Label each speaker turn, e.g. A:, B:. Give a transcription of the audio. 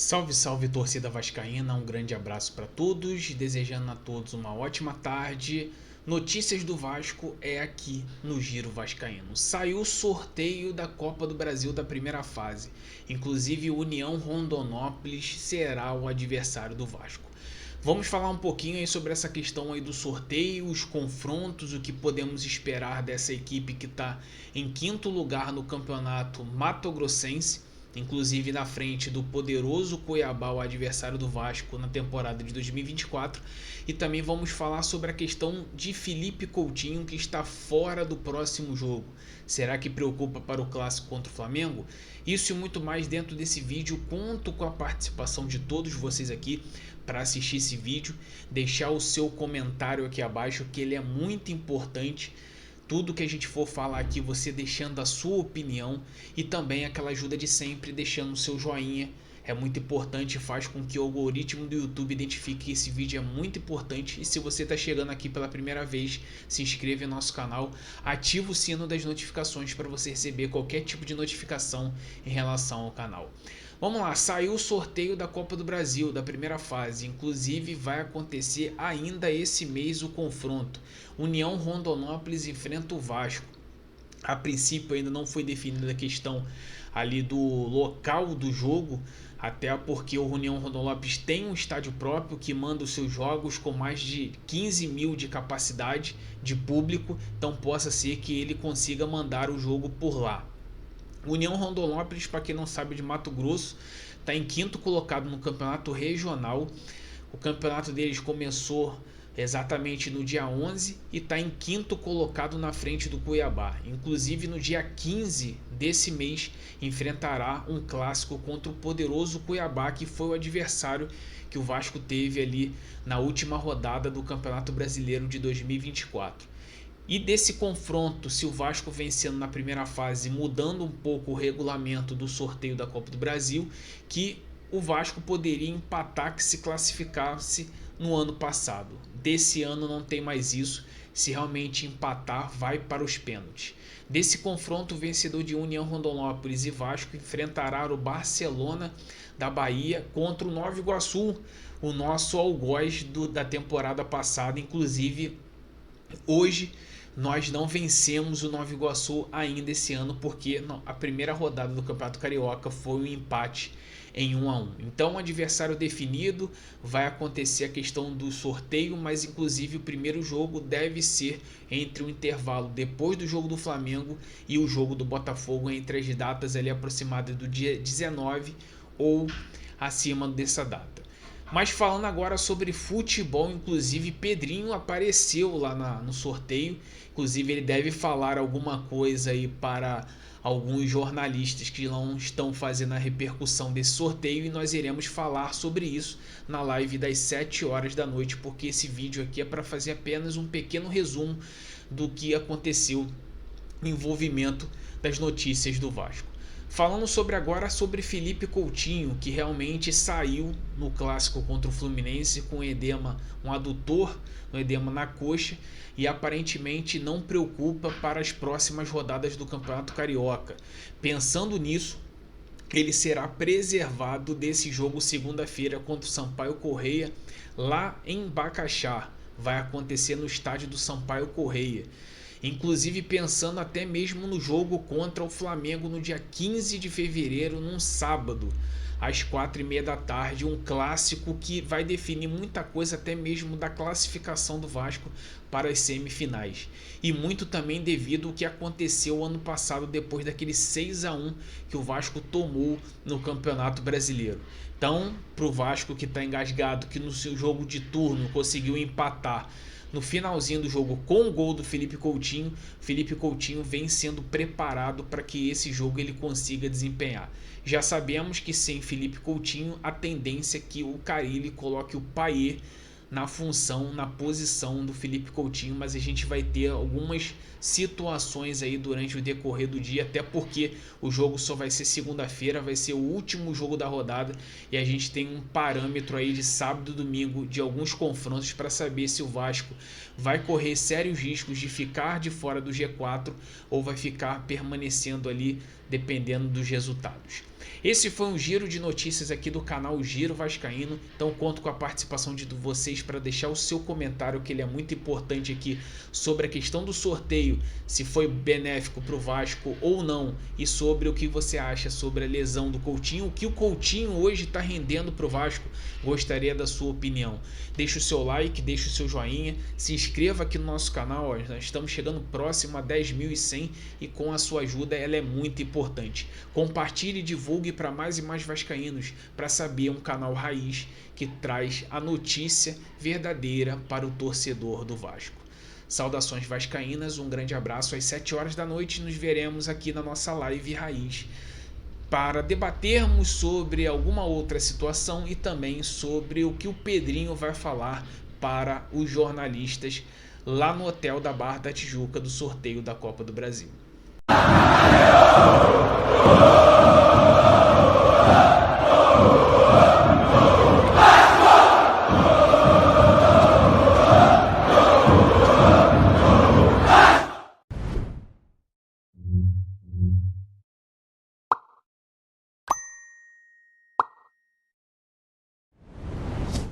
A: Salve, salve torcida vascaína, um grande abraço para todos, desejando a todos uma ótima tarde. Notícias do Vasco é aqui no Giro Vascaíno. Saiu o sorteio da Copa do Brasil da primeira fase. Inclusive, o União Rondonópolis será o adversário do Vasco. Vamos falar um pouquinho aí sobre essa questão aí do sorteio, os confrontos, o que podemos esperar dessa equipe que está em quinto lugar no campeonato mato-grossense, inclusive na frente do poderoso Cuiabá, o adversário do Vasco na temporada de 2024. E também vamos falar sobre a questão de Felipe Coutinho, que está fora do próximo jogo. Será que preocupa para o clássico contra o Flamengo? Isso e muito mais dentro desse vídeo. Conto com a participação de todos vocês aqui para assistir esse vídeo, deixar o seu comentário aqui abaixo, que ele é muito importante. Tudo que a gente for falar aqui, você deixando a sua opinião e também aquela ajuda de sempre, deixando o seu joinha. É muito importante, faz com que o algoritmo do YouTube identifique que esse vídeo é muito importante. E se você está chegando aqui pela primeira vez, se inscreva em nosso canal, ativa o sino das notificações para você receber qualquer tipo de notificação em relação ao canal. Vamos lá, saiu o sorteio da Copa do Brasil, da primeira fase. Inclusive vai acontecer ainda esse mês o confronto. União Rondonópolis enfrenta o Vasco. A princípio ainda não foi definida a questão ali do local do jogo, até porque o União Rondonópolis tem um estádio próprio que manda os seus jogos com mais de 15 mil de capacidade de público, então possa ser que ele consiga mandar o jogo por lá. União Rondonópolis, para quem não sabe, de Mato Grosso, está em quinto colocado no campeonato regional. O campeonato deles começou exatamente no dia 11 e está em quinto colocado na frente do Cuiabá. Inclusive no dia 15 desse mês enfrentará um clássico contra o poderoso Cuiabá, que foi o adversário que o Vasco teve ali na última rodada do Campeonato Brasileiro de 2024. E desse confronto, se o Vasco vencendo na primeira fase, mudando um pouco o regulamento do sorteio da Copa do Brasil, que o Vasco poderia empatar que se classificasse no ano passado. Desse ano não tem mais isso. Se realmente empatar, vai para os pênaltis. Desse confronto, o vencedor de União Rondonópolis e Vasco enfrentará o Barcelona da Bahia contra o Nova Iguaçu, o nosso algoz da temporada passada. Inclusive, hoje nós não vencemos o Nova Iguaçu ainda esse ano, porque a primeira rodada do Campeonato Carioca foi um empate em 1-1. Então, adversário definido, vai acontecer a questão do sorteio, mas inclusive o primeiro jogo deve ser entre o intervalo depois do jogo do Flamengo e o jogo do Botafogo, entre as datas ali aproximadas do dia 19 ou acima dessa data. Mas falando agora sobre futebol, inclusive Pedrinho apareceu lá no sorteio. Inclusive ele deve falar alguma coisa aí para alguns jornalistas que não estão fazendo a repercussão desse sorteio, e nós iremos falar sobre isso na live das 7 horas da noite, porque esse vídeo aqui é para fazer apenas um pequeno resumo do que aconteceu no envolvimento das notícias do Vasco. Falando sobre Felipe Coutinho, que realmente saiu no clássico contra o Fluminense com edema, um adutor, um edema na coxa, e aparentemente não preocupa para as próximas rodadas do Campeonato Carioca. Pensando nisso, ele será preservado desse jogo segunda-feira contra o Sampaio Corrêa, lá em Bacaxá. Vai acontecer no estádio do Sampaio Corrêa. Inclusive pensando até mesmo no jogo contra o Flamengo no dia 15 de fevereiro, num sábado, às 4h30 da tarde, um clássico que vai definir muita coisa, até mesmo da classificação do Vasco para as semifinais. E muito também devido ao que aconteceu ano passado, depois daquele 6-1 que o Vasco tomou no Campeonato Brasileiro. Então, para o Vasco que está engasgado, que no seu jogo de turno conseguiu empatar no finalzinho do jogo com o gol do Felipe Coutinho vem sendo preparado para que esse jogo ele consiga desempenhar. Já sabemos que sem Felipe Coutinho a tendência é que o Carille coloque o Payet na função, na posição do Felipe Coutinho, mas a gente vai ter algumas situações aí durante o decorrer do dia, até porque o jogo só vai ser segunda-feira, vai ser o último jogo da rodada, e a gente tem um parâmetro aí de sábado e domingo de alguns confrontos para saber se o Vasco vai correr sérios riscos de ficar de fora do G4 ou vai ficar permanecendo ali dependendo dos resultados. Esse foi um giro de notícias aqui do canal Giro Vascaíno. Então conto com a participação de vocês para deixar o seu comentário, que ele é muito importante aqui, sobre a questão do sorteio, se foi benéfico para o Vasco ou não, e sobre o que você acha sobre a lesão do Coutinho, o que o Coutinho hoje está rendendo para o Vasco. Gostaria da sua opinião. Deixe o seu like, deixe o seu joinha, se inscreva aqui no nosso canal. Nós estamos chegando próximo a 10.100 e com a sua ajuda ela é muito importante. Compartilhe e divulgue para mais e mais vascaínos, para saber, um canal raiz que traz a notícia verdadeira para o torcedor do Vasco. Saudações vascaínas, um grande abraço. Às 7 horas da noite nos veremos aqui na nossa live raiz para debatermos sobre alguma outra situação e também sobre o que o Pedrinho vai falar para os jornalistas lá no hotel da Barra da Tijuca do sorteio da Copa do Brasil.